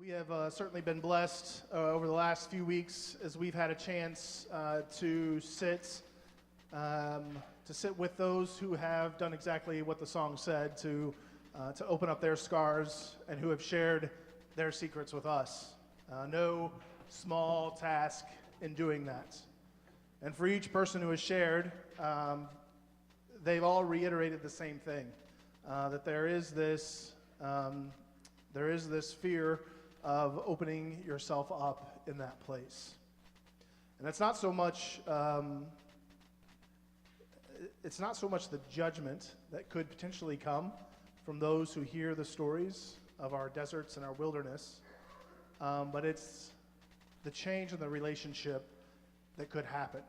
We have certainly been blessed over the last few weeks as we've had a chance to sit with those who have done exactly what the song said, to open up their scars and who have shared their secrets with us. No small task in doing that. And for each person who has shared, they've all reiterated the same thing, that there is this fear of opening yourself up in that place. And it's not so much the judgment that could potentially come from those who hear the stories of our deserts and our wilderness, but it's the change in the relationship that could happen.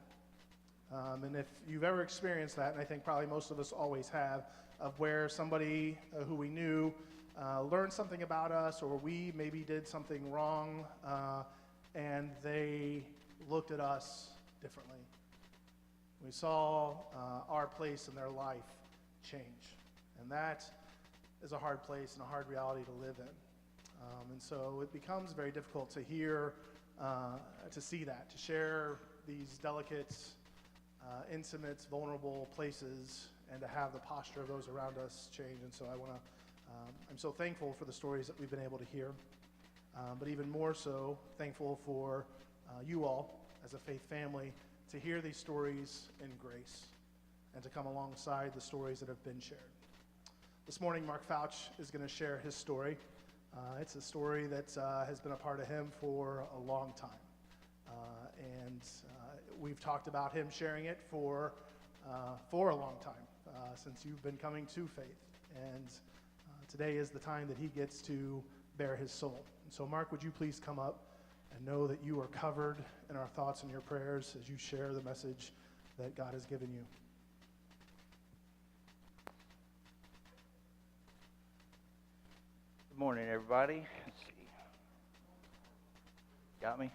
And if you've ever experienced that, and I think probably most of us always have, of where somebody who we knew learned something about us, or we maybe did something wrong, and they looked at us differently. We saw our place in their life change. And that is a hard place and a hard reality to live in. And so it becomes very difficult to hear, to see that, to share these delicate, intimate, vulnerable places, and to have the posture of those around us change. And so I'm so thankful for the stories that we've been able to hear, but even more so thankful for you all as a faith family to hear these stories in grace and to come alongside the stories that have been shared. This morning, Mark Fouch is going to share his story. It's a story that has been a part of him for a long time. And we've talked about him sharing it for a long time, since you've been coming to faith. And today is the time that he gets to bear his soul. And so, Mark, would you please come up and know that you are covered in our thoughts and your prayers as you share the message that God has given you. Good morning, everybody. Let's see. Got me?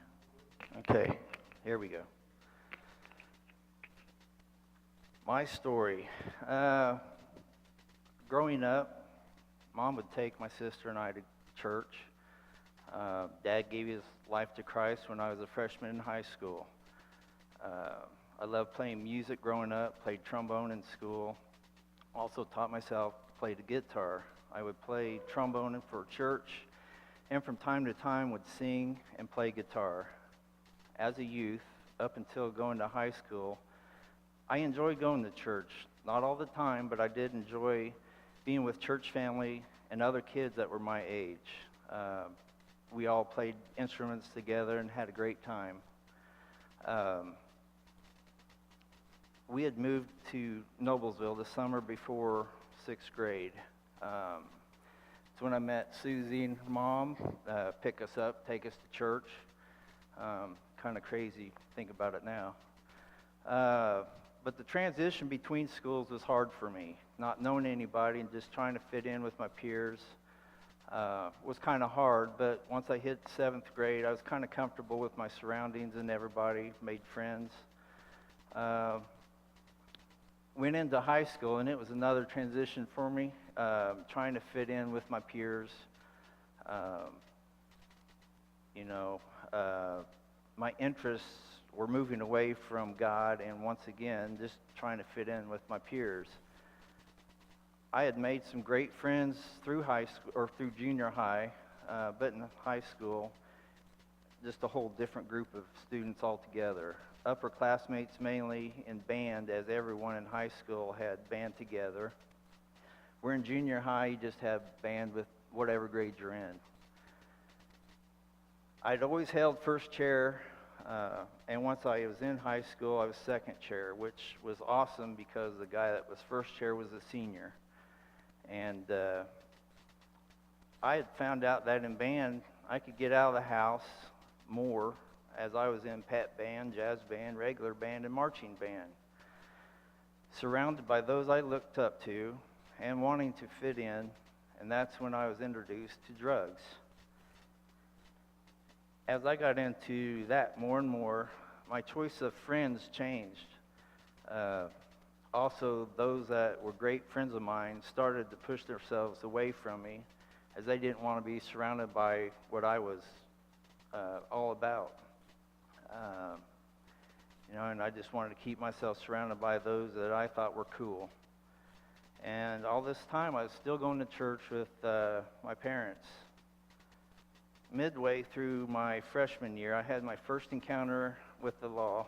Okay, here we go. My story. Growing up, Mom would take my sister and I to church. Dad gave his life to Christ when I was a freshman in high school. I loved playing music growing up, played trombone in school. Also taught myself to play the guitar. I would play trombone for church, and from time to time would sing and play guitar. As a youth, up until going to high school, I enjoyed going to church. Not all the time, but I did enjoy being with church family and other kids that were my age. We all played instruments together and had a great time. We had moved to Noblesville the summer before 6th grade. It's when I met Susie and her mom, pick us up, take us to church. Kind of crazy, think about it now. But the transition between schools was hard for me. Not knowing anybody and just trying to fit in with my peers was kind of hard. But once I hit 7th grade, I was kind of comfortable with my surroundings and everybody, made friends. Went into high school, and it was another transition for me, trying to fit in with my peers. My interests were moving away from God, and once again, just trying to fit in with my peers. I had made some great friends through high school or through junior high, but in high school, just a whole different group of students altogether. Upperclassmates mainly in band, as everyone in high school had band together. We're in junior high, you just have band with whatever grade you're in. I'd always held first chair, and once I was in high school, I was second chair, which was awesome because the guy that was first chair was a senior. And I had found out that in band, I could get out of the house more, as I was in pep band, jazz band, regular band, and marching band. Surrounded by those I looked up to and wanting to fit in, and that's when I was introduced to drugs. As I got into that more and more, my choice of friends changed. Also, those that were great friends of mine started to push themselves away from me as they didn't want to be surrounded by what I was all about. And I just wanted to keep myself surrounded by those that I thought were cool. And all this time, I was still going to church with my parents. Midway through my freshman year, I had my first encounter with the law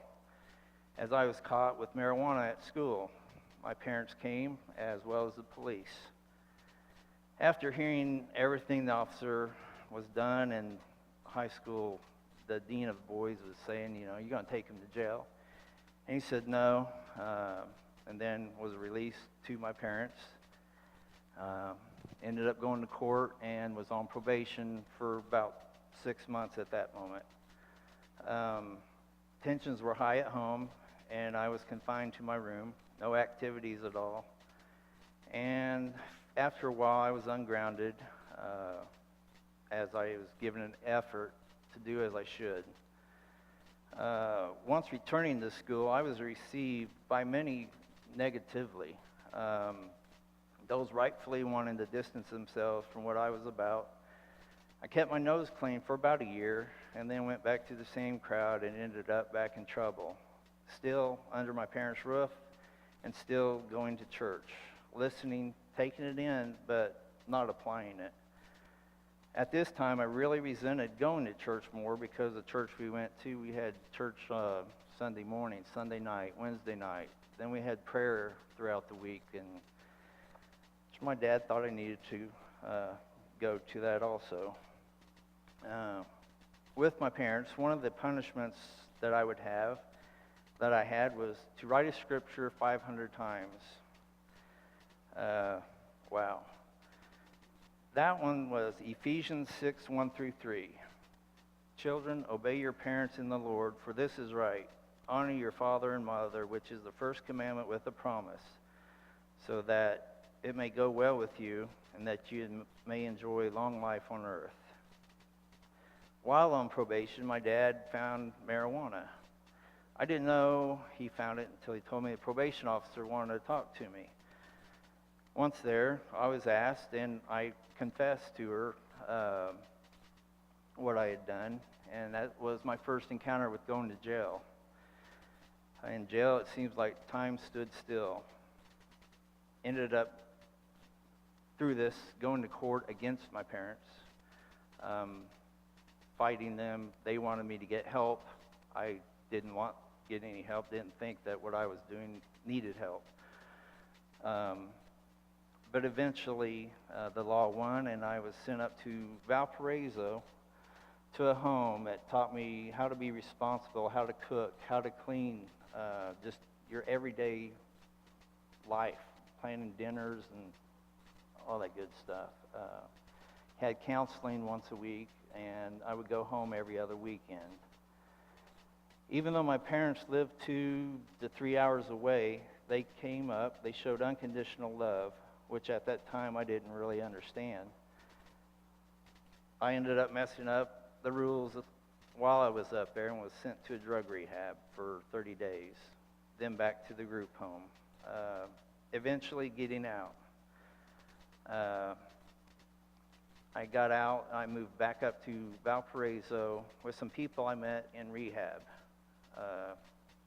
as I was caught with marijuana at school. My parents came, as well as the police. After hearing everything the officer was done in high school, the dean of boys was saying, you're going to take him to jail. And he said no, and then was released to my parents. Ended up going to court and was on probation for about 6 months at that moment. Tensions were high at home, and I was confined to my room, no activities at all. And after a while, I was ungrounded as I was given an effort to do as I should. Once returning to school, I was received by many negatively. Those rightfully wanting to distance themselves from what I was about. I kept my nose clean for about a year and then went back to the same crowd and ended up back in trouble. Still under my parents' roof and still going to church, listening, taking it in, but not applying it. At this time, I really resented going to church more because the church we went to, we had church Sunday morning, Sunday night, Wednesday night. Then we had prayer throughout the week, and my dad thought I needed to go to that also. With my parents, one of the punishments that I had was to write a scripture 500 times. Wow. That one was Ephesians 6, 1 through 3. Children, obey your parents in the Lord, for this is right. Honor your father and mother, which is the first commandment with a promise, so that it may go well with you and that you may enjoy long life on earth. While on probation, my dad found marijuana. I didn't know he found it until he told me the probation officer wanted to talk to me. Once there, I was asked, and I confessed to her what I had done, and that was my first encounter with going to jail. In jail, it seems like time stood still. Ended up, through this, going to court against my parents, fighting them. They wanted me to get help. I didn't want to get any help, didn't think that what I was doing needed help. But eventually, the law won, and I was sent up to Valparaiso to a home that taught me how to be responsible, how to cook, how to clean, just your everyday life, planning dinners and all that good stuff. Had counseling once a week, and I would go home every other weekend. Even though my parents lived 2 to 3 hours away, they came up, they showed unconditional love, which at that time I didn't really understand. I ended up messing up the rules while I was up there and was sent to a drug rehab for 30 days, then back to the group home, eventually getting out. I got out, I moved back up to Valparaiso with some people I met in rehab.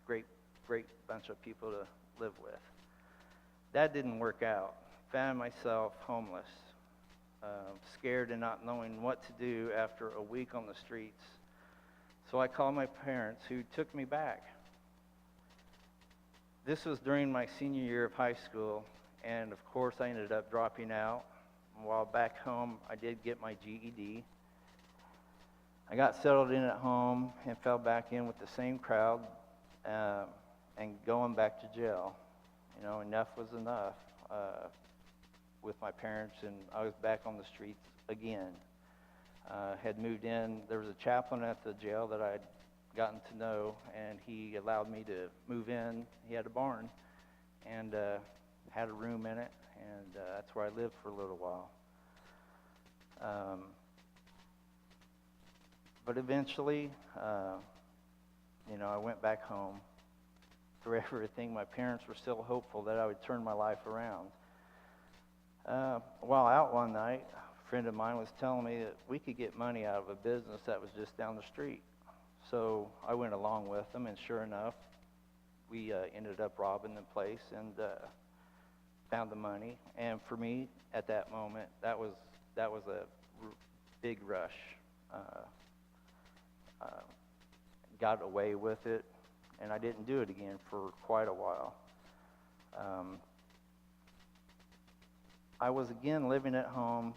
Great bunch of people to live with. That didn't work out. Found myself homeless, scared and not knowing what to do after a week on the streets. So I called my parents, who took me back. This was during my senior year of high school, and of course I ended up dropping out. While back home, I did get my GED. I got settled in at home and fell back in with the same crowd and going back to jail. Enough was enough with my parents, and I was back on the streets again. Had moved in. There was a chaplain at the jail that I'd gotten to know, and he allowed me to move in. He had a barn and had a room in it, and that's where I lived for a little while. But eventually, I went back home. Through everything, my parents were still hopeful that I would turn my life around. While out one night, friend of mine was telling me that we could get money out of a business that was just down the street. So I went along with them, and sure enough, we ended up robbing the place and found the money. And for me, at that moment, that was big rush. Got away with it, and I didn't do it again for quite a while. I was again living at home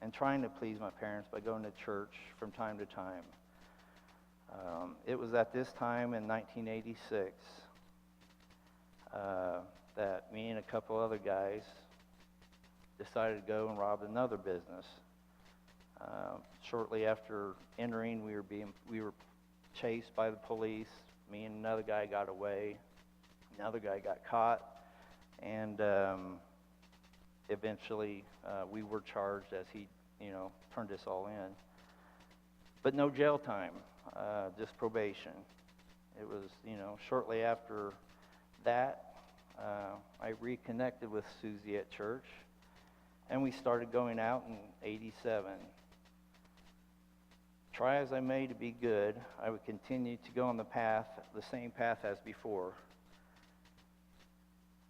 and trying to please my parents by going to church from time to time. It was at this time in 1986 that me and a couple other guys decided to go and rob another business. Shortly after entering, we were chased by the police. Me and another guy got away. Another guy got caught, and eventually we were charged as he, turned us all in. But no jail time, just probation. It was, shortly after that, I reconnected with Susie at church, and we started going out in '87. Try as I may to be good, I would continue to go on the same path as before.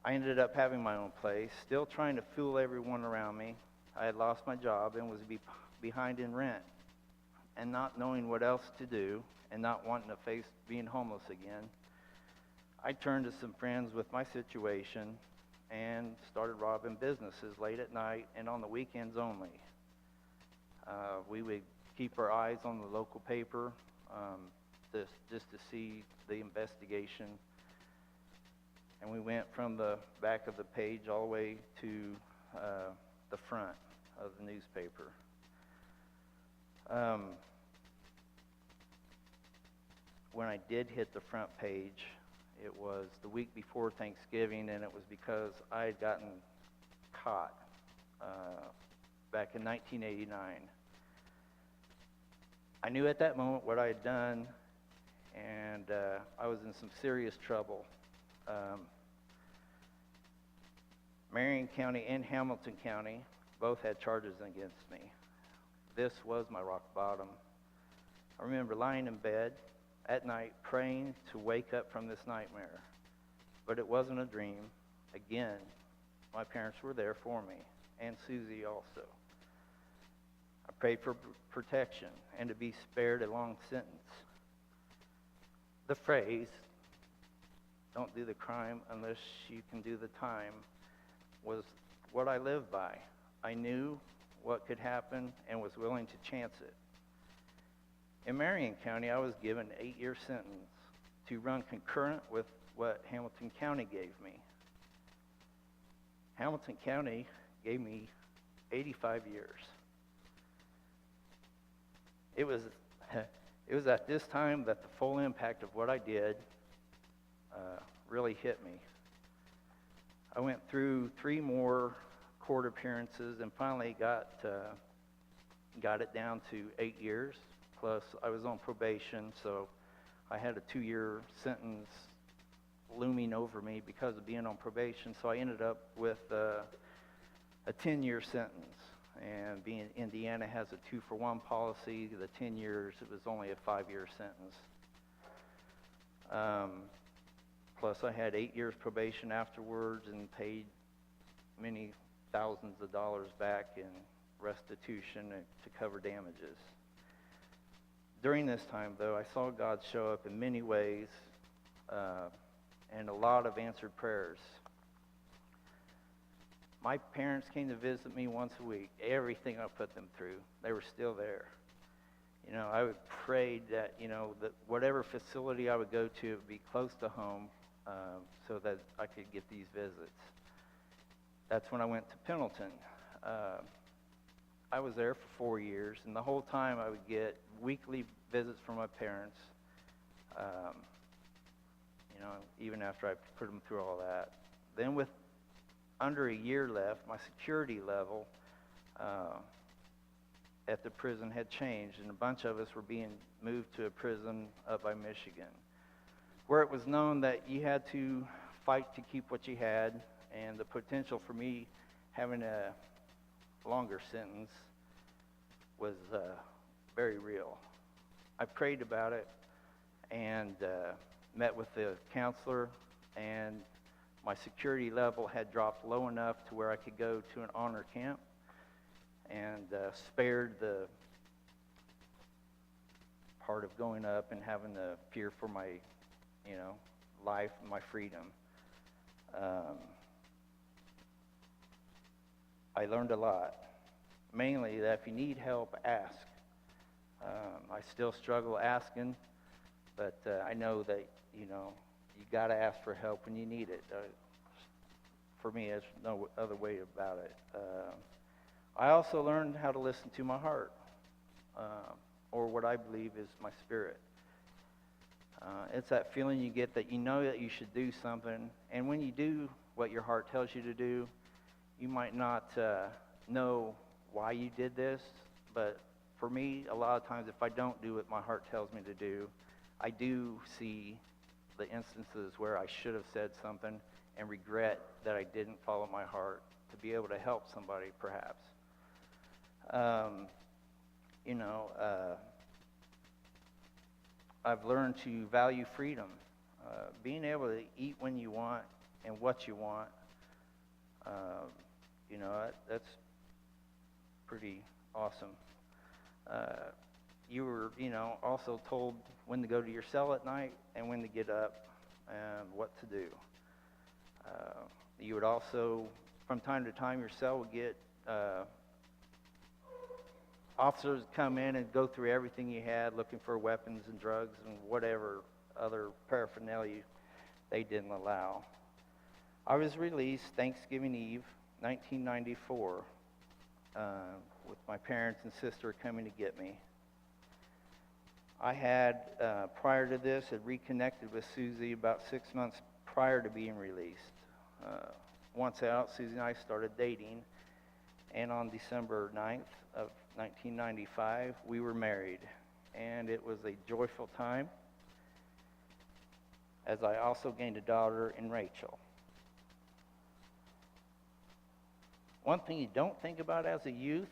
I ended up having my own place, still trying to fool everyone around me. I had lost my job and was behind in rent, and not knowing what else to do, and not wanting to face being homeless again. I turned to some friends with my situation and started robbing businesses late at night and on the weekends only. We would keep our eyes on the local paper just to see the investigation. And we went from the back of the page all the way to the front of the newspaper. When I did hit the front page, it was the week before Thanksgiving, and it was because I had gotten caught back in 1989. I knew at that moment what I had done, and I was in some serious trouble. Marion County and Hamilton County both had charges against me. This was my rock bottom. I remember lying in bed at night praying to wake up from this nightmare. But it wasn't a dream. Again, my parents were there for me, and Susie also. I prayed for protection and to be spared a long sentence. The phrase, "Don't do the crime unless you can do the time," was what I lived by. I knew what could happen and was willing to chance it. In Marion County, I was given an 8-year sentence to run concurrent with what Hamilton County gave me. Hamilton County gave me 85 years. It was at this time that the full impact of what I did really hit me. I went through 3 more court appearances and finally got it down to 8 years. Plus, I was on probation, so I had a 2-year sentence looming over me because of being on probation. So I ended up with a 10-year sentence. And being Indiana has a 2-for-1 policy, the 10 years, it was only a 5-year sentence. Plus, I had 8 years probation afterwards and paid many thousands of dollars back in restitution to cover damages. During this time, though, I saw God show up in many ways and a lot of answered prayers. My parents came to visit me once a week. Everything I put them through, they were still there. I would pray that, that whatever facility I would go to, it would be close to home so that I could get these visits. That's when I went to Pendleton. I was there for 4 years, and the whole time I would get weekly visits from my parents, even after I put them through all that. Then with under a year left, my security level at the prison had changed, and a bunch of us were being moved to a prison up by Michigan, where it was known that you had to fight to keep what you had, and the potential for me having longer sentence was very real. I prayed about it and met with the counselor, and my security level had dropped low enough to where I could go to an honor camp, and spared the part of going up and having to fear for my, life and my freedom. I learned a lot. Mainly that if you need help, ask. I still struggle asking, but I know that, you got to ask for help when you need it. For me, there's no other way about it. I also learned how to listen to my heart, or what I believe is my spirit. It's that feeling you get that you know that you should do something, and when you do what your heart tells you to do, you might not know why you did this, but for me, a lot of times if I don't do what my heart tells me to do, I do see the instances where I should have said something and regret that I didn't follow my heart to be able to help somebody, perhaps. I've learned to value freedom. Being able to eat when you want and what you want, that's pretty awesome. You were, also told when to go to your cell at night and when to get up and what to do. You would also, from time to time, your cell would get officers come in and go through everything you had, looking for weapons and drugs and whatever other paraphernalia they didn't allow. I was released Thanksgiving Eve, 1994, with my parents and sister coming to get me. I had, prior to this, had reconnected with Susie about 6 months prior to being released. Once out, Susie and I started dating, and on December 9th of 1995, we were married, and it was a joyful time, as I also gained a daughter in Rachel. One thing you don't think about as a youth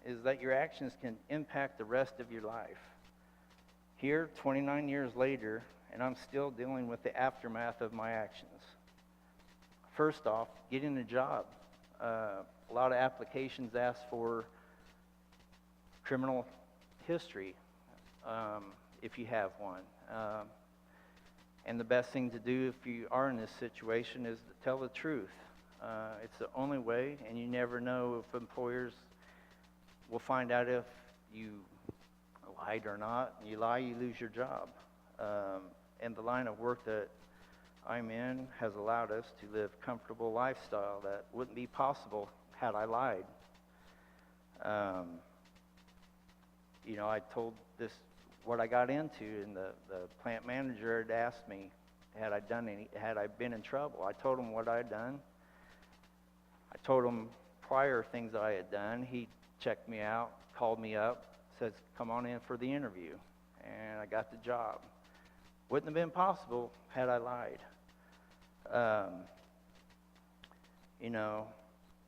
is that your actions can impact the rest of your life. Here, 29 years later, and I'm still dealing with the aftermath of my actions. First off, getting a job. A lot of applications ask for criminal history, if you have one. And the best thing to do if you are in this situation is to tell the truth. It's the only way, and you never know if employers will find out if you lied or not. You lie, you lose your job. And the line of work that I'm in has allowed us to live a comfortable lifestyle that wouldn't be possible had I lied. I told this what I got into, and the plant manager had asked me, had I been in trouble. I told him what I had done. I told him prior things that I had done. He checked me out, called me up, says, come on in for the interview. And I got the job. Wouldn't have been possible had I lied.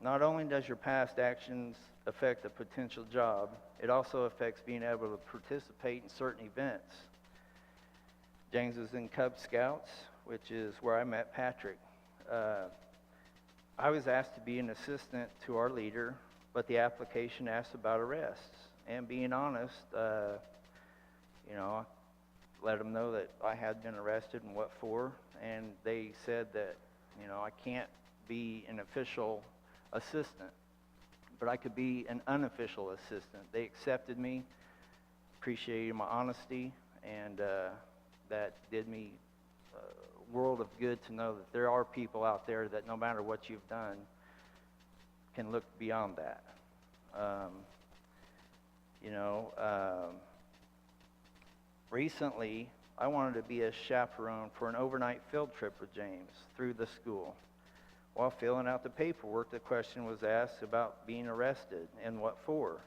Not only does your past actions affect a potential job, it also affects being able to participate in certain events. James was in Cub Scouts, which is where I met Patrick. I was asked to be an assistant to our leader, but the application asked about arrests. And being honest, I let them know that I had been arrested and what for, and they said that, I can't be an official assistant, but I could be an unofficial assistant. They accepted me, appreciated my honesty, and that did me a world of good to know that there are people out there that no matter what you've done can look beyond that. Recently, I wanted to be a chaperone for an overnight field trip with James through the school. While filling out the paperwork, the question was asked about being arrested and what for.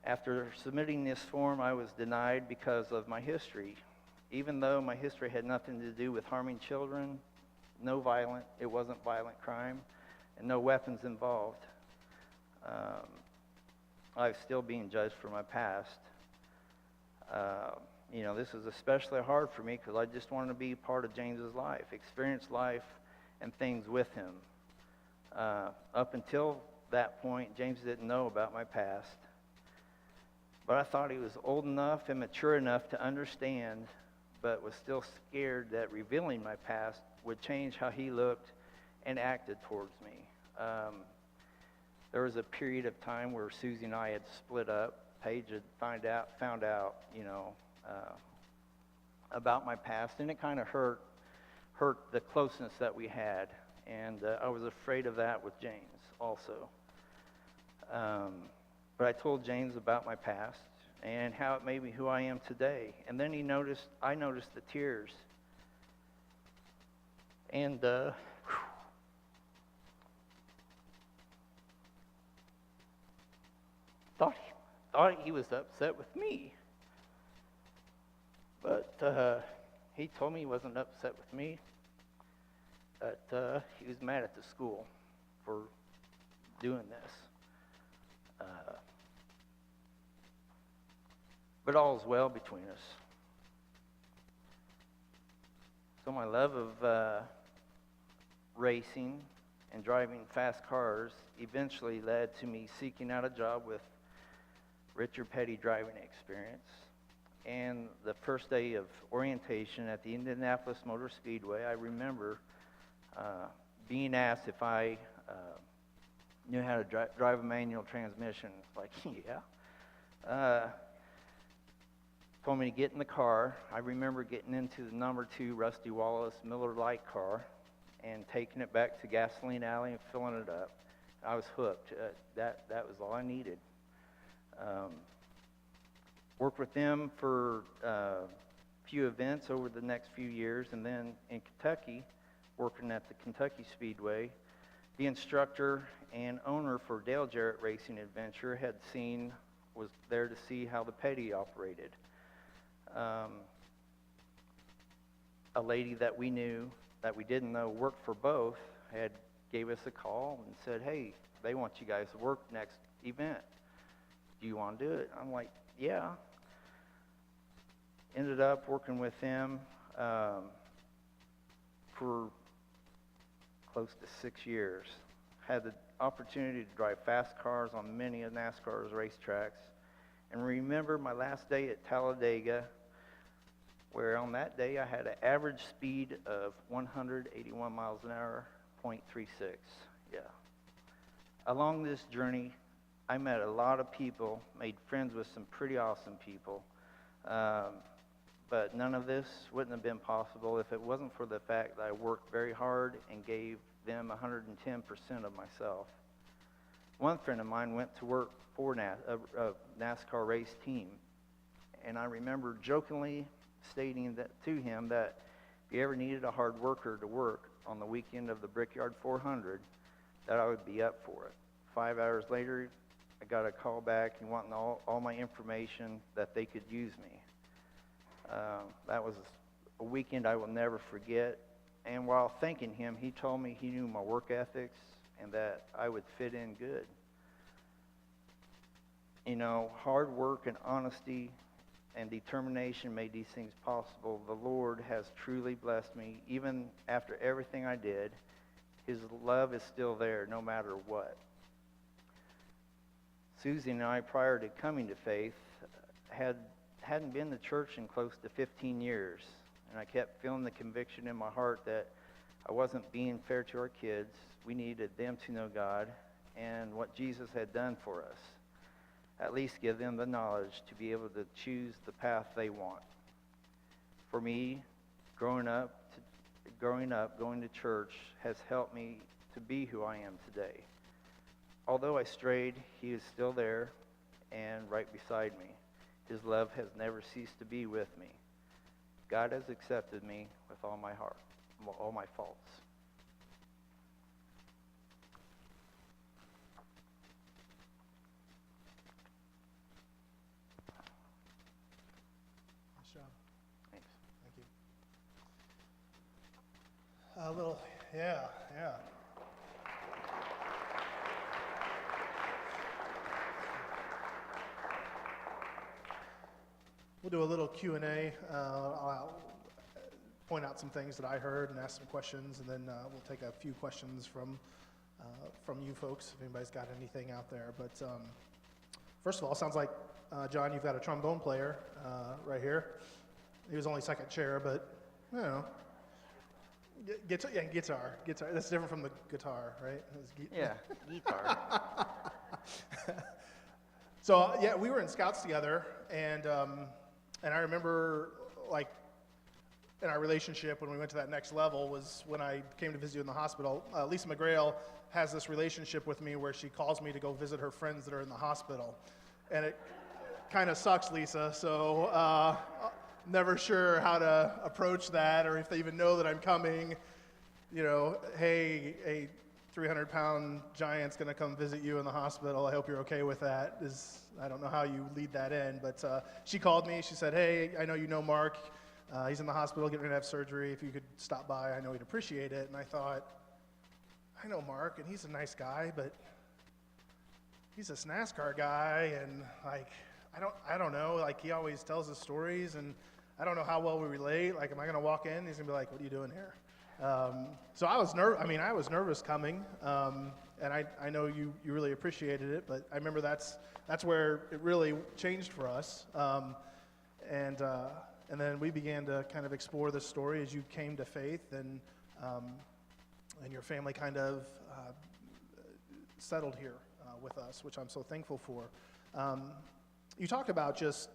After submitting this form, I was denied because of my history. Even though my history had nothing to do with harming children, it wasn't violent crime, and no weapons involved. I was still being judged for my past. This was especially hard for me because I just wanted to be part of James's life, experience life and things with him. Up until that point, James didn't know about my past. But I thought he was old enough and mature enough to understand, but was still scared that revealing my past would change how he looked and acted towards me. There was a period of time where Susie and I had split up. Paige had found out, about my past, and it kind of hurt the closeness that we had. And I was afraid of that with James also. But I told James about my past and how it made me who I am today. And then I noticed the tears. And thought he was upset with me. But he told me he wasn't upset with me. But he was mad at the school for doing this. But all is well between us. So my love of racing and driving fast cars eventually led to me seeking out a job with Richard Petty driving experience. And the first day of orientation at the Indianapolis Motor Speedway, I remember being asked if I knew how to drive a manual transmission. Like, yeah. Told me to get in the car. I remember getting into the number 2 Rusty Wallace Miller Lite car and taking it back to Gasoline Alley and filling it up. I was hooked. That was all I needed. Worked with them for a few events over the next few years, and then in Kentucky, working at the Kentucky Speedway, the instructor and owner for Dale Jarrett Racing Adventure was there to see how the Petty operated. A lady that we knew, that we didn't know worked for both, gave us a call and said, hey, they want you guys to work next event. Do you want to do it? I'm like, yeah. Ended up working with them for close to 6 years. Had the opportunity to drive fast cars on many of NASCAR's racetracks. And remember my last day at Talladega, where on that day I had an average speed of 181 miles an hour, 0.36. Yeah. Along this journey, I met a lot of people, made friends with some pretty awesome people. But none of this wouldn't have been possible if it wasn't for the fact that I worked very hard and gave them 110% of myself. One friend of mine went to work for a NASCAR race team, and I remember jokingly stating that to him that if he ever needed a hard worker to work on the weekend of the Brickyard 400, that I would be up for it. 5 hours later, I got a call back and wanting all my information that they could use me. That was a weekend I will never forget. And while thanking him, he told me he knew my work ethics and that I would fit in good. Hard work and honesty and determination made these things possible. The Lord has truly blessed me. Even after everything I did, His love is still there no matter what. Susie and I, prior to coming to faith, hadn't been to church in close to 15 years. And I kept feeling the conviction in my heart that I wasn't being fair to our kids. We needed them to know God and what Jesus had done for us. At least give them the knowledge to be able to choose the path they want. For me, growing up, going to church has helped me to be who I am today. Although I strayed, He is still there and right beside me. His love has never ceased to be with me. God has accepted me with all my heart, all my faults. Nice job. Thanks. Thank you. Yeah. We'll do a little Q&A. I'll point out some things that I heard and ask some questions, and then we'll take a few questions from you folks, if anybody's got anything out there. But first of all, it sounds like, John, you've got a trombone player right here. He was only second chair, but, you know. Guitar. That's different from the guitar, right? Yeah, guitar. So, we were in Scouts together, and I remember, like, in our relationship when we went to that next level was when I came to visit you in the hospital. Lisa McGrail has this relationship with me where she calls me to go visit her friends that are in the hospital. And it kind of sucks, Lisa, so never sure how to approach that or if they even know that I'm coming. You know, hey, a 300-pound giant's going to come visit you in the hospital. I hope you're okay with that. I don't know how you lead that in, but she called me. She said, hey, I know you know Mark. He's in the hospital getting ready to have surgery. If you could stop by, I know he'd appreciate it. And I thought, I know Mark, and he's a nice guy, but he's this NASCAR guy, and like, I don't know. Like, he always tells us stories, and I don't know how well we relate. Like, am I going to walk in? He's going to be like, what are you doing here? So I was nervous coming, and I know you really appreciated it, but I remember that's where it really changed for us. And then we began to kind of explore this story as you came to faith, and your family kind of settled here with us, which I'm so thankful for. You talk about just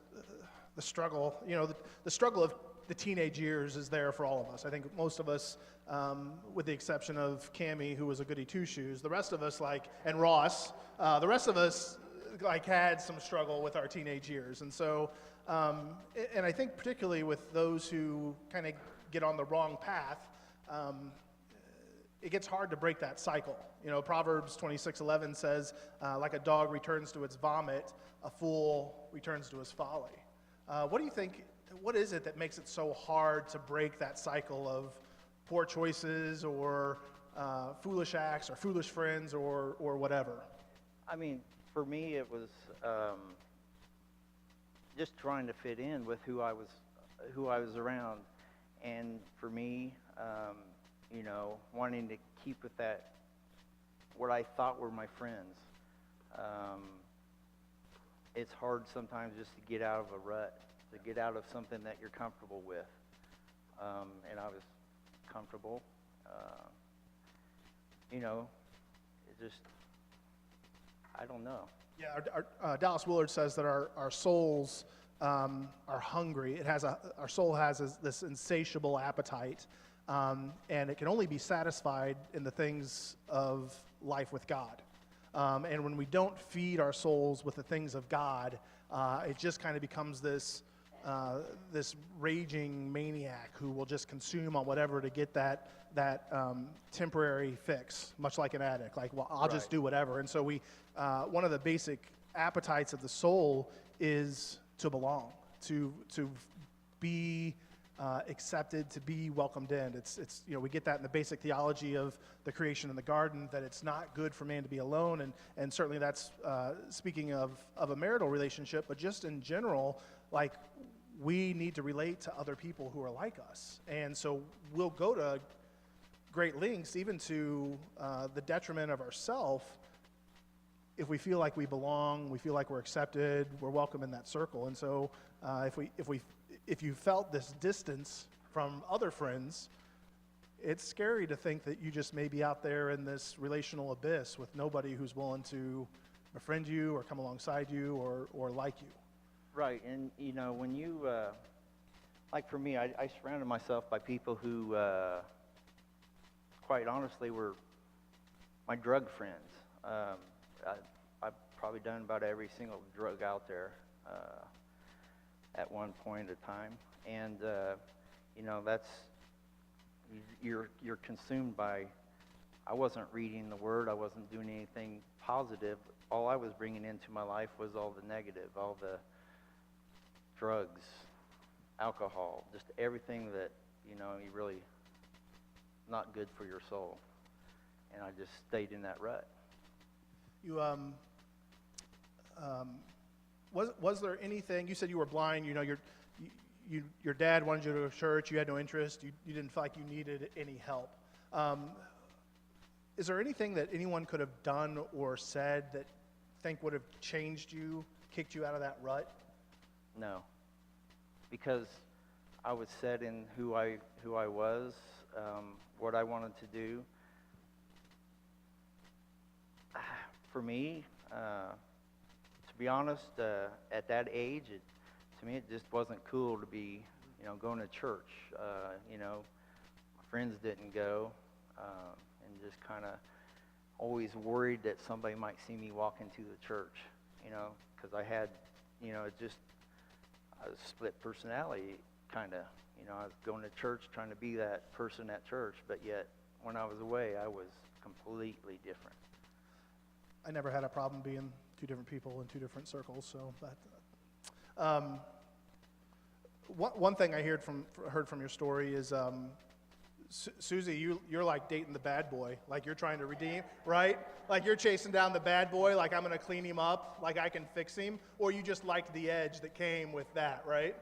the struggle. You know, the struggle of the teenage years is there for all of us. I think most of us, with the exception of Cammie, who was a goody two-shoes, the rest of us, and Ross, the rest of us, had some struggle with our teenage years. And so, and I think particularly with those who kind of get on the wrong path, it gets hard to break that cycle. You know, Proverbs 26:11 says, like a dog returns to its vomit, a fool returns to his folly. What do you think, what is it that makes it so hard to break that cycle of poor choices or foolish acts or foolish friends or whatever? I mean, for me, it was just trying to fit in with who I was around, and for me, you know, wanting to keep with that, what I thought were my friends. It's hard sometimes just to get out of a rut, to get out of something that you're comfortable with, and I was comfortable. You know, it just, I don't know. Yeah, our Dallas Willard says that our souls are hungry. Our soul has this insatiable appetite, and it can only be satisfied in the things of life with God. And when we don't feed our souls with the things of God, it just kind of becomes this raging maniac who will just consume on whatever to get that temporary fix, much like an addict. Like, well, I'll just do whatever. And so one of the basic appetites of the soul is to belong, to be accepted, to be welcomed in. It's you know, we get that in the basic theology of the creation in the garden, that it's not good for man to be alone, and certainly that's speaking of a marital relationship, but just in general, like, we need to relate to other people who are like us. And so we'll go to great lengths, even to the detriment of ourselves, if we feel like we belong, we feel like we're accepted, we're welcome in that circle. And so if you felt this distance from other friends, it's scary to think that you just may be out there in this relational abyss with nobody who's willing to befriend you or come alongside you or like you. Right, and you know, when you, like for me, I surrounded myself by people who, quite honestly, were my drug friends. I've probably done about every single drug out there at one point in time, and you know, that's, you're consumed by. I wasn't reading the Word. I wasn't doing anything positive. All I was bringing into my life was all the negative, all the drugs, alcohol, just everything that, you know, you really not good for your soul. And I just stayed in that rut. Was there anything, you said you were blind, your dad wanted you to go to church, you had no interest, you didn't feel like you needed any help. Is there anything that anyone could have done or said that think would have changed you, kicked you out of that rut? No, because I was set in who I was, what I wanted to do. For me, to be honest, at that age, to me it just wasn't cool to be, going to church. My friends didn't go, and just kind of always worried that somebody might see me walk into the church, because I had, a split personality, kind of. I was going to church trying to be that person at church, but yet when I was away, I was completely different. I never had a problem being two different people in two different circles. So, but one thing I heard from your story is, Susie, you're like dating the bad boy, like you're trying to redeem, right? Like you're chasing down the bad boy, like I'm going to clean him up, like I can fix him, or you just liked the edge that came with that, right?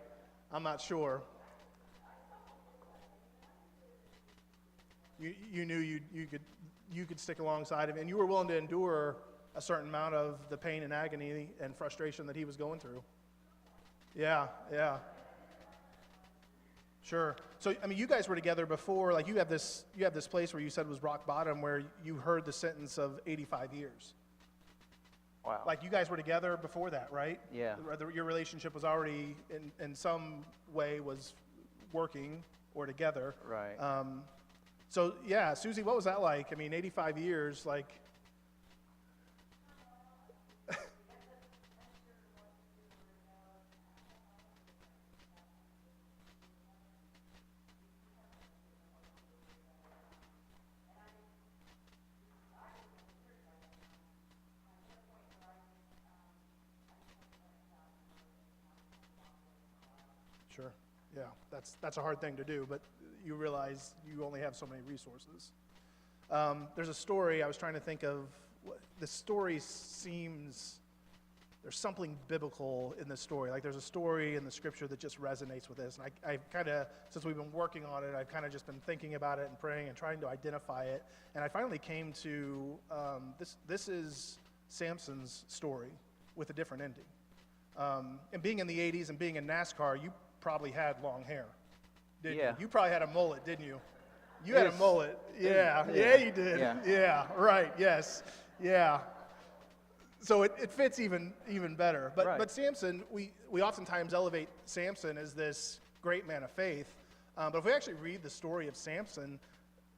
I'm not sure. You knew you could stick alongside him, and you were willing to endure a certain amount of the pain and agony and frustration that he was going through. Yeah. Sure. So, I mean, you guys were together before, like you have this place where you said was rock bottom, where you heard the sentence of 85 years. Wow. Like you guys were together before that, right? Yeah. Your relationship was already, in some way, was working or together. Right. So, yeah, Susie, what was that like? I mean, 85 years, like... Sure. Yeah, that's a hard thing to do, but you realize you only have so many resources. There's a story I was trying to think of. The story seems, there's something biblical in this story. Like there's a story in the scripture that just resonates with this. And I kind of, since we've been working on it, I've kind of just been thinking about it and praying and trying to identify it. And I finally came to, this is Samson's story with a different ending. And being in the 80s and being in NASCAR, you probably had long hair, didn't you? You probably had a mullet, didn't you? You had a mullet. Yeah, you did. Yeah, right, yes. Yeah. So it fits even better. But right. But Samson, we oftentimes elevate Samson as this great man of faith. But if we actually read the story of Samson,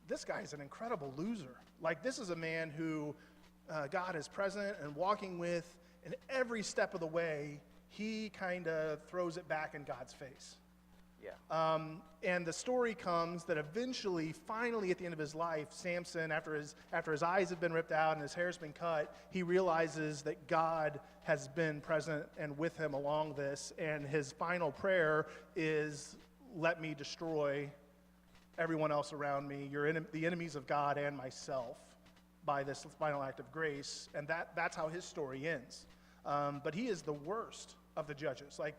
this guy's an incredible loser. Like this is a man who God is present and walking with, and every step of the way, he kind of throws it back in God's face. Yeah. And the story comes that eventually, finally, at the end of his life, Samson, after his eyes have been ripped out and his hair's been cut, he realizes that God has been present and with him along this. And his final prayer is, "Let me destroy everyone else around me, the enemies of God and myself, by this final act of grace." And that's how his story ends. But he is the worst of the judges. Like,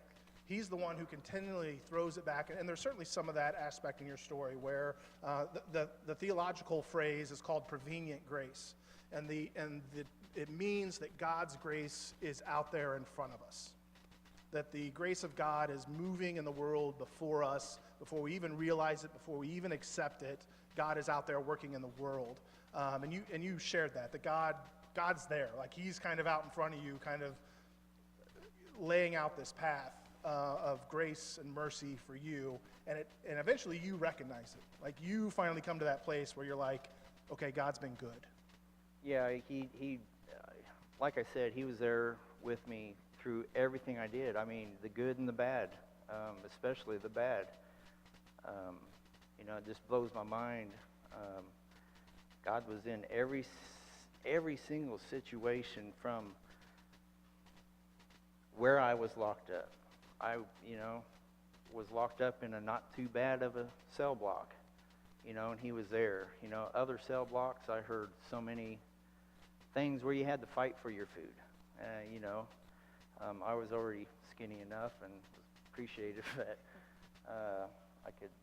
he's the one who continually throws it back. And there's certainly some of that aspect in your story where the theological phrase is called prevenient grace. And it means that God's grace is out there in front of us. That the grace of God is moving in the world before us, before we even realize it, before we even accept it. God is out there working in the world. And you shared that God's there. Like he's kind of out in front of you, kind of laying out this path of grace and mercy for you, and eventually you recognize it. Like you finally come to that place where you're like, okay, God's been good. Yeah, he like I said, he was there with me through everything I did. I mean, the good and the bad, especially the bad. It just blows my mind. God was in every single situation, from where I was locked up. I, was locked up in a not too bad of a cell block, and he was there. Other cell blocks, I heard so many things where you had to fight for your food, I was already skinny enough and was appreciative that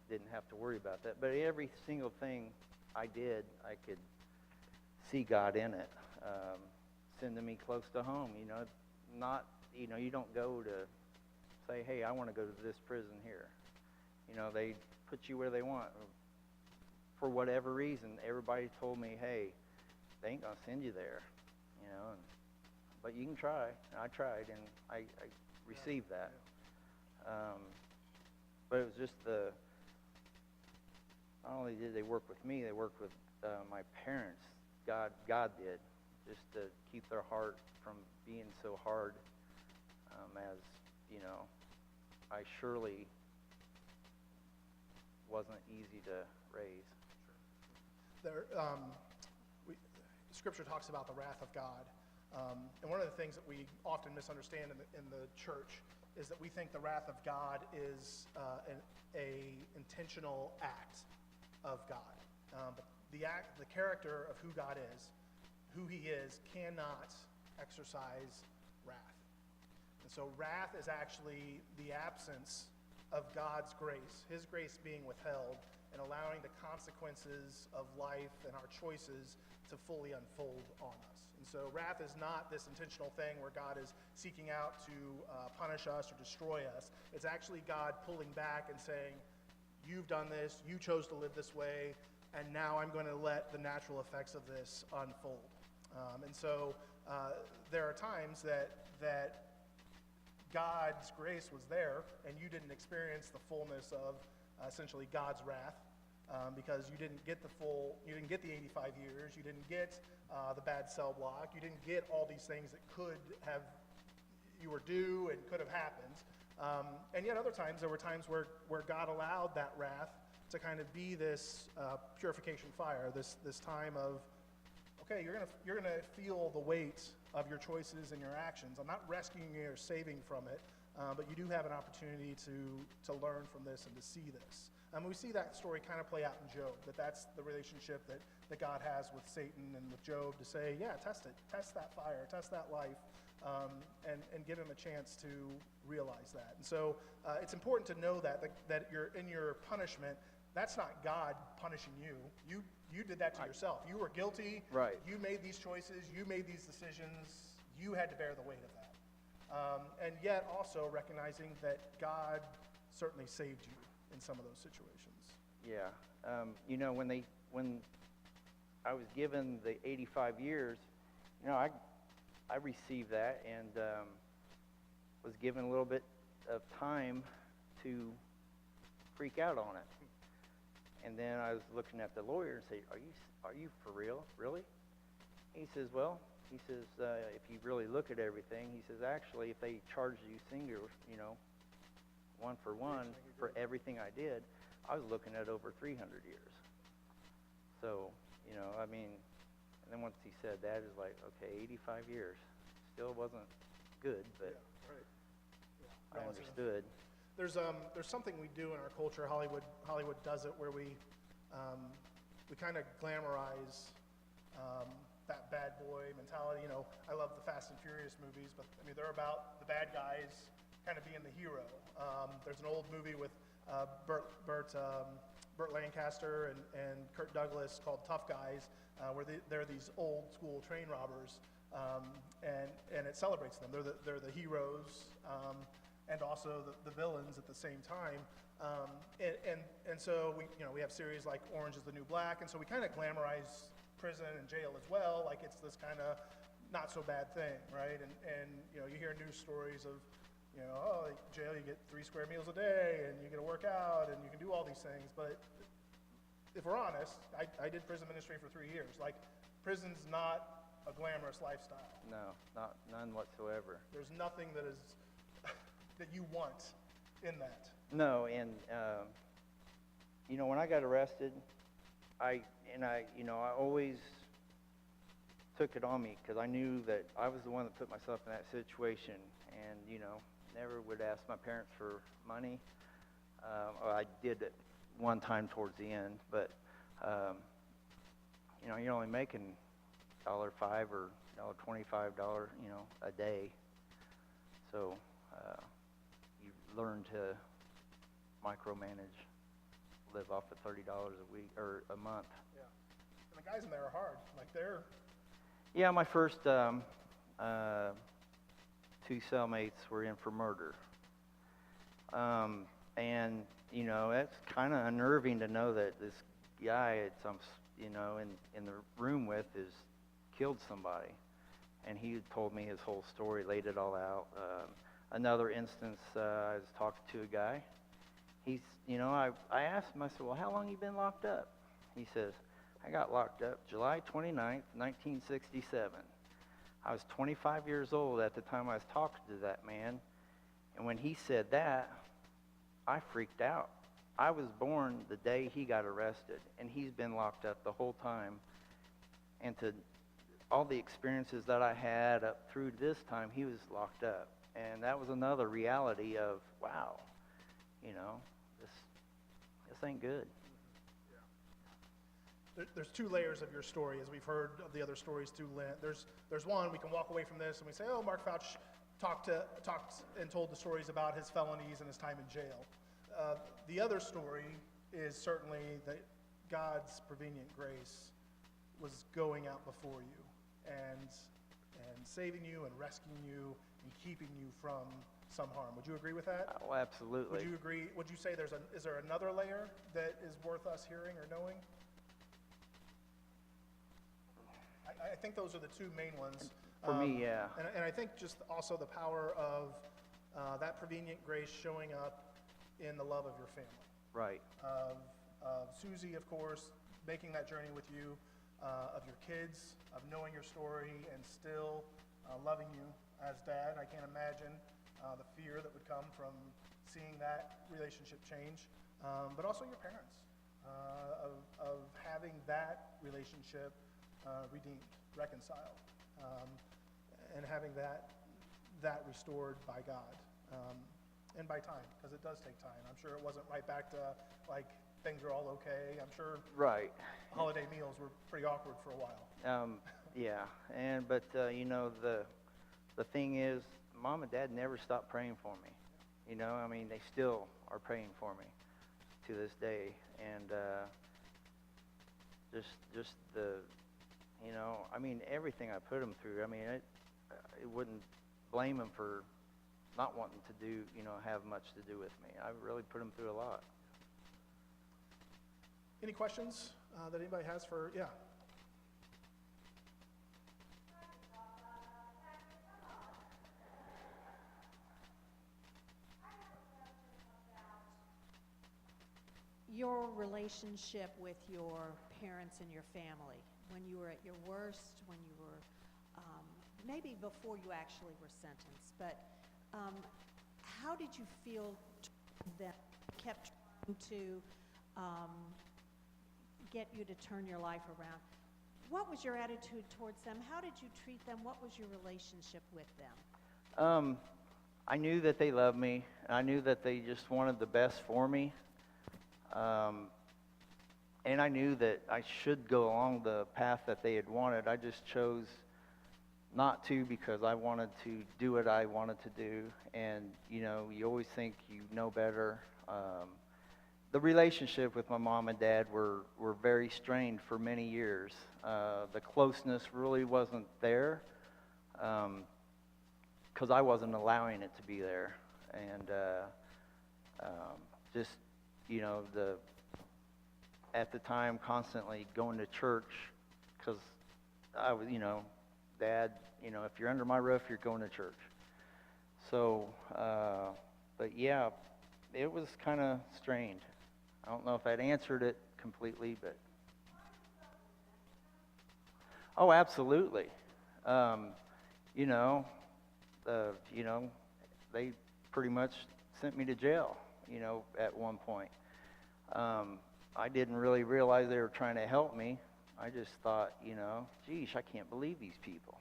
didn't have to worry about that. But every single thing I did, I could see God in it, sending me close to home. Not, you don't go to say, hey, I want to go to this prison here. They put you where they want. For whatever reason, everybody told me, hey, they ain't going to send you there, but you can try. And I tried, and I received that. But it was just not only did they work with me, they worked with my parents. God did, just to keep their heart from being so hard, as, I surely wasn't easy to raise. Scripture talks about the wrath of God. And one of the things that we often misunderstand in the church is that we think the wrath of God is an intentional act of God. But the character of who God is, who he is, cannot exercise wrath. And so wrath is actually the absence of God's grace, his grace being withheld and allowing the consequences of life and our choices to fully unfold on us. And so wrath is not this intentional thing where God is seeking out to punish us or destroy us. It's actually God pulling back and saying, you've done this, you chose to live this way, and now I'm going to let the natural effects of this unfold. And so there are times that God's grace was there, and you didn't experience the fullness of essentially God's wrath, because you didn't get the 85 years, you didn't get the bad cell block, you didn't get all these things that you were due and could have happened. And yet other times, there were times where God allowed that wrath to kind of be this purification fire, this time of, okay, you're gonna feel the weight of your choices and your actions. I'm not rescuing you or saving from it, but you do have an opportunity to learn from this and to see this. We see that story kind of play out in Job, that's the relationship that God has with Satan and with Job, to say, yeah, test it, test that fire, test that life, and give him a chance to realize that. And so it's important to know that you're in your punishment. That's not God punishing you. You did that to yourself. You were guilty. Right. You made these choices. You made these decisions. You had to bear the weight of that. And yet also recognizing that God certainly saved you in some of those situations. Yeah. When I was given the 85 years, I received that and was given a little bit of time to freak out on it. And then I was looking at the lawyer and say, are you for real? Really? He says, if you really look at everything, he says, actually, if they charged you singular, one for one, for everything I did, I was looking at over 300 years. So, and then once he said that, it's like, okay, 85 years. Still wasn't good, but yeah, right. I understood. There's something we do in our culture. Hollywood does it, where we kind of glamorize that bad boy mentality. I love the Fast and Furious movies, but they're about the bad guys kind of being the hero. There's an old movie with Burt Lancaster and Kirk Douglas called Tough Guys, where they're these old school train robbers, and it celebrates them. They're the heroes. And also the villains at the same time, and so we have series like Orange is the New Black, and so we kind of glamorize prison and jail as well, like it's this kind of not so bad thing, right? And you hear news stories of jail, you get 3 square meals a day, and you get to work out, and you can do all these things. But if we're honest, I did prison ministry for 3 years. Like, prison's not a glamorous lifestyle. No, none whatsoever. There's nothing that you want in that. No, and when I got arrested, I always took it on me, because I knew that I was the one that put myself in that situation, and never would ask my parents for money. I did it one time towards the end, but you're only making $5 or $25, a day. So you learn to micromanage, live off of $30 a week or a month. Yeah. And the guys in there are hard. Like they're. Yeah, my first two cellmates were in for murder. And, you know, it's kind of unnerving to know that this guy in the room with is killed somebody. And he told me his whole story, laid it all out. Another instance, I was talking to a guy. I asked him, I said, well, how long you been locked up? He says, I got locked up July 29th, 1967. I was 25 years old at the time I was talking to that man. And when he said that, I freaked out. I was born the day he got arrested, and he's been locked up the whole time. And to all the experiences that I had up through this time, he was locked up. And that was another reality of, wow, you know, this ain't good. There's two layers of your story, as we've heard of the other stories through Lent. There's one, we can walk away from this and we say, oh, Mark Fouch talked and told the stories about his felonies and his time in jail. The other story is certainly that God's prevenient grace was going out before you and saving you and rescuing you and keeping you from some harm. Would you agree with that? Oh, absolutely. Would you agree? Would you say is there another layer that is worth us hearing or knowing? I think those are the two main ones. For me, yeah. And I think just also the power of that prevenient grace showing up in the love of your family. Right. Of Susie, of course, making that journey with you, of your kids, of knowing your story and still loving you as dad. I can't imagine the fear that would come from seeing that relationship change, but also your parents, of having that relationship redeemed, reconciled, and having that restored by God, and by time, because it does take time. I'm sure it wasn't right back to like things are all okay. I'm sure Right. holiday meals were pretty awkward for a while. Yeah, but you know, the thing is, Mom and Dad never stopped praying for me. You know, I mean, they still are praying for me to this day, and just the, you know, I mean, everything I put them through. I mean, it wouldn't blame them for not wanting to do, you know, have much to do with me. I really put them through a lot. Any questions that anybody has for, yeah? Your relationship with your parents and your family when you were at your worst, when you were maybe before you actually were sentenced, but how did you feel that kept trying to get you to turn your life around? What was your attitude towards them? How did you treat them? What was your relationship with them? I knew that they loved me. I knew that they just wanted the best for me. And I knew that I should go along the path that they had wanted. I just chose not to because I wanted to do what I wanted to do. And, you know, you always think you know better. The relationship with my mom and dad were very strained for many years. The closeness really wasn't there because I wasn't allowing it to be there. And just, you know, at the time constantly going to church because I was, you know, Dad, you know, if you're under my roof, you're going to church. So, but yeah, it was kind of strained. I don't know if that answered it completely, but. Oh, absolutely. You know, they pretty much sent me to jail, you know, at one point. I didn't really realize they were trying to help me. I just thought, you know, geez, I can't believe these people.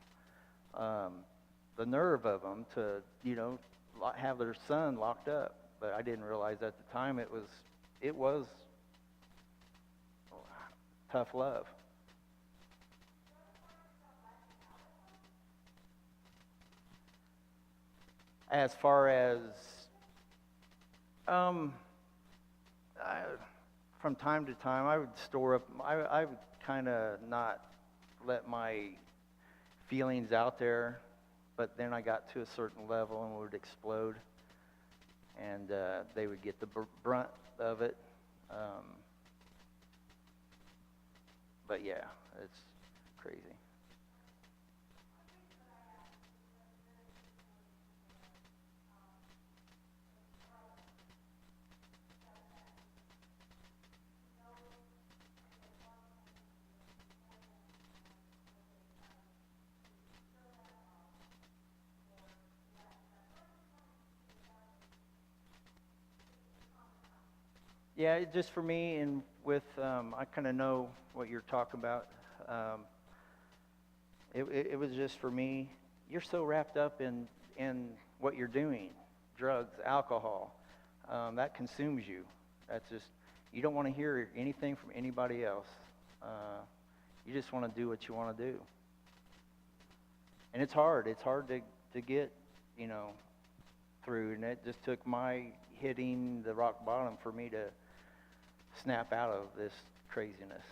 The nerve of them to, you know, have their son locked up. But I didn't realize at the time it was tough love. As far as, um, I, from time to time, I would store up, I would kind of not let my feelings out there, but then I got to a certain level and would explode, and they would get the brunt of it. But yeah, it's crazy. Yeah, just for me, and with I kind of know what you're talking about. Um, it was just for me. You're so wrapped up in what you're doing, drugs, alcohol, that consumes you. That's just, you don't want to hear anything from anybody else. You just want to do what you want to do, and it's hard. It's hard to get, you know, through, and it just took my hitting the rock bottom for me to snap out of this craziness.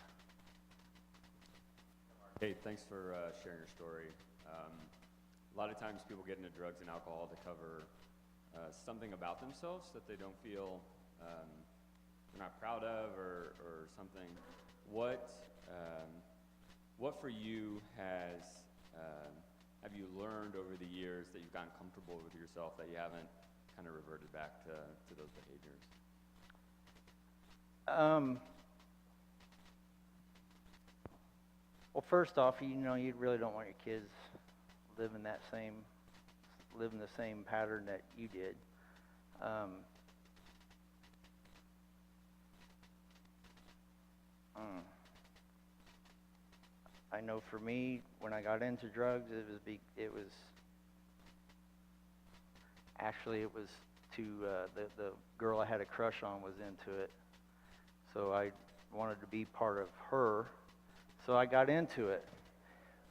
Hey, thanks for sharing your story. A lot of times people get into drugs and alcohol to cover something about themselves that they don't feel they're not proud of, or something. What for you have you learned over the years that you've gotten comfortable with yourself that you haven't kind of reverted back to those behaviors? Well, first off, you know, you really don't want your kids living the same pattern that you did. I know for me, when I got into drugs, it was to the girl I had a crush on was into it. So I wanted to be part of her, so I got into it.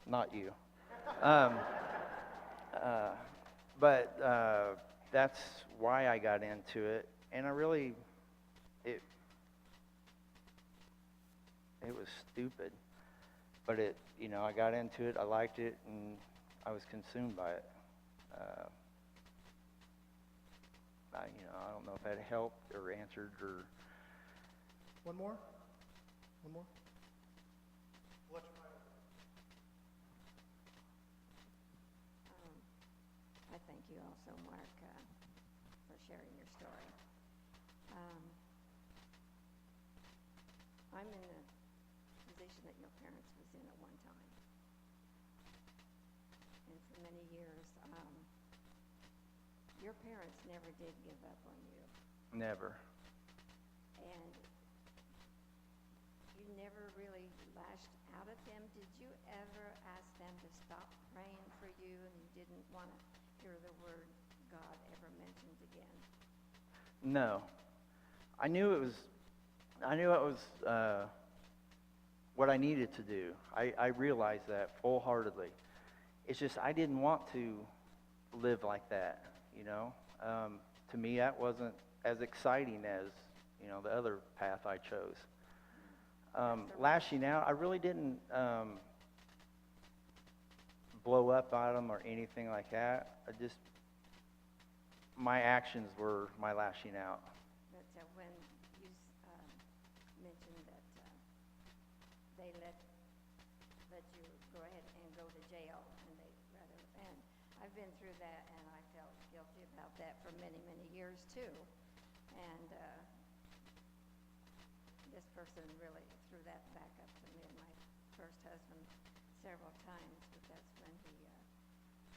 Not you. But that's why I got into it, and it was stupid, but I got into it, I liked it, and I was consumed by it. I don't know if that helped or answered or. One more? I thank you also, Mark, for sharing your story. I'm in the position that your parents was in at one time. And for many years, your parents never did give up on you. Never. And you never really lashed out at them. Did you ever ask them to stop praying for you, and you didn't want to hear the word God ever mentioned again? No. I knew it was what I needed to do. I realized that full-heartedly. It's just I didn't want to live like that, you know. To me, that wasn't as exciting as, the other path I chose. Lashing out, I really didn't blow up at them or anything like that. My actions were my lashing out. But when you mentioned that they let you go ahead and go to jail, and I've been through that, and I felt guilty about that for many, many years too. And this person really threw that back up to me and my first husband several times, but that's when he,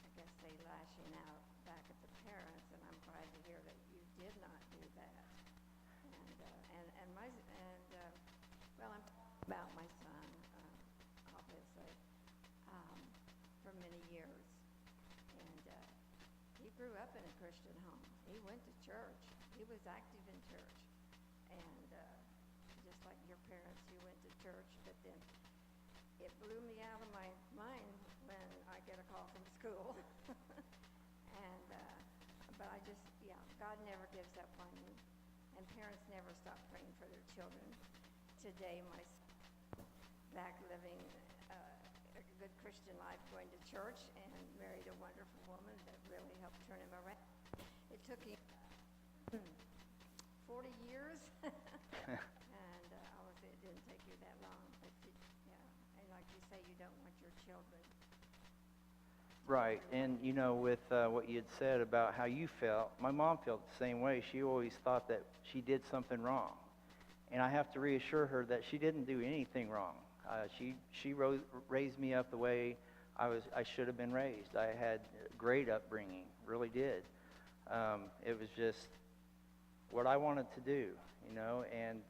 I guess they lashing out back at the parents, and I'm glad to hear that you did not do that. Well, I'm talking about my son, obviously, for many years, and he grew up in a Christian home. He went to church. He was active in church, and just like your parents, you went to church, but then it blew me out of my mind when I get a call from school. And God never gives up on you, and parents never stop praying for their children. Today, my son back living a good Christian life, going to church, and married a wonderful woman that really helped turn him around. It took him 40 years, and obviously it didn't take you that long. But yeah, and like you say, you don't want your children. Right, and with what you had said about how you felt, my mom felt the same way. She always thought that she did something wrong, and I have to reassure her that she didn't do anything wrong. She raised me up the way I should have been raised. I had great upbringing, really did. It was just what I wanted to do, and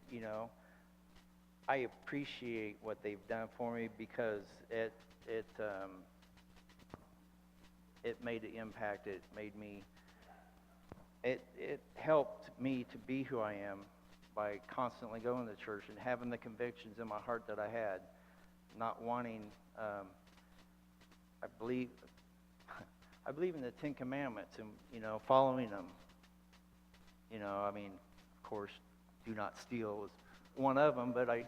I appreciate what they've done for me because it made an impact. It helped me to be who I am by constantly going to church and having the convictions in my heart that I had, not wanting. I believe in the 10 Commandments and following them. Of course, do not steal was one of them, but I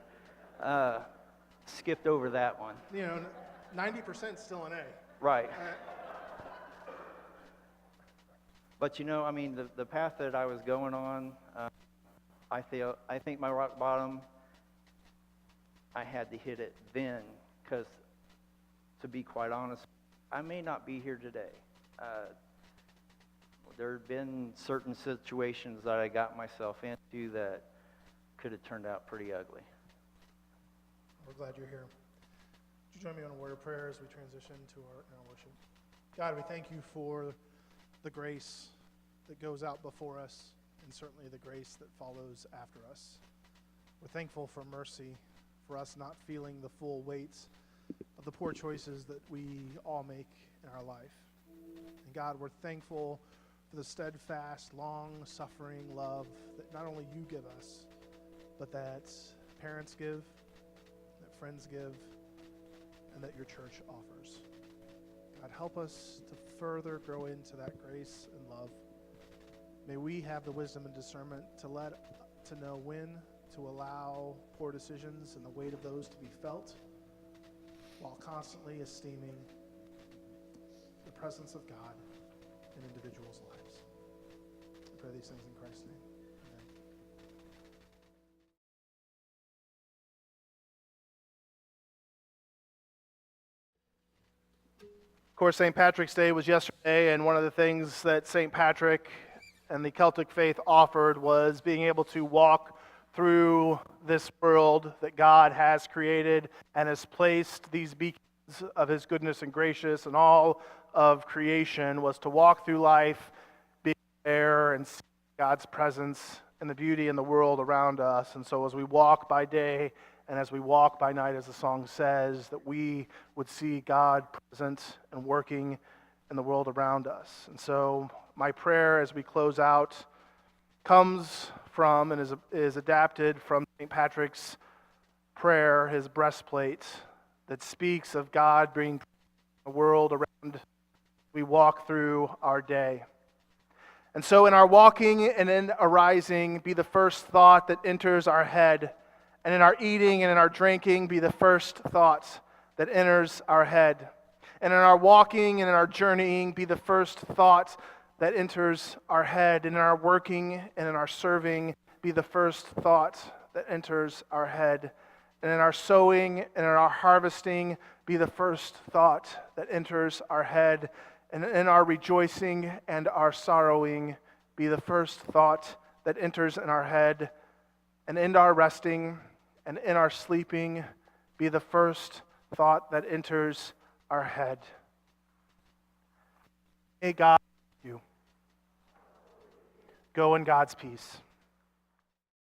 skipped over that one. 90% still an A. Right. But the path that I was going on, I think my rock bottom, I had to hit it then, because to be quite honest, I may not be here today. There have been certain situations that I got myself into that could have turned out pretty ugly. We're glad you're here. Would you join me on a word of prayer as we transition to our worship? God, we thank you for the grace that goes out before us, and certainly the grace that follows after us. We're thankful for mercy, for us not feeling the full weight of the poor choices that we all make in our life. And God, we're thankful for the steadfast, long-suffering love that not only you give us, but that parents give, that friends give, and that your church offers. God, help us to further grow into that grace and love. May we have the wisdom and discernment to know when to allow poor decisions and the weight of those to be felt, while constantly esteeming the presence of God in individuals' lives. I pray these things in Christ's name. Amen. Of course, St. Patrick's Day was yesterday, and one of the things that St. Patrick and the Celtic faith offered was being able to walk through this world that God has created and has placed these beacons of his goodness and gracious, and all of creation was to walk through life, being there and see God's presence and the beauty in the world around us. And so as we walk by day and as we walk by night, as the song says, that we would see God present and working in the world around us. And so my prayer as we close out comes from and is adapted from St. Patrick's prayer, his breastplate, that speaks of God being the world around we walk through our day. And so in our walking and in arising, be the first thought that enters our head, and in our eating and in our drinking, be the first thought that enters our head. And in our walking and in our journeying, be the first thought that enters our head. And in our working and in our serving, be the first thought that enters our head. And in our sowing and in our harvesting, be the first thought that enters our head. And in our rejoicing and our sorrowing, be the first thought that enters in our head. And in our resting and in our sleeping, be the first thought that enters our head. May God bless you. Go in God's peace.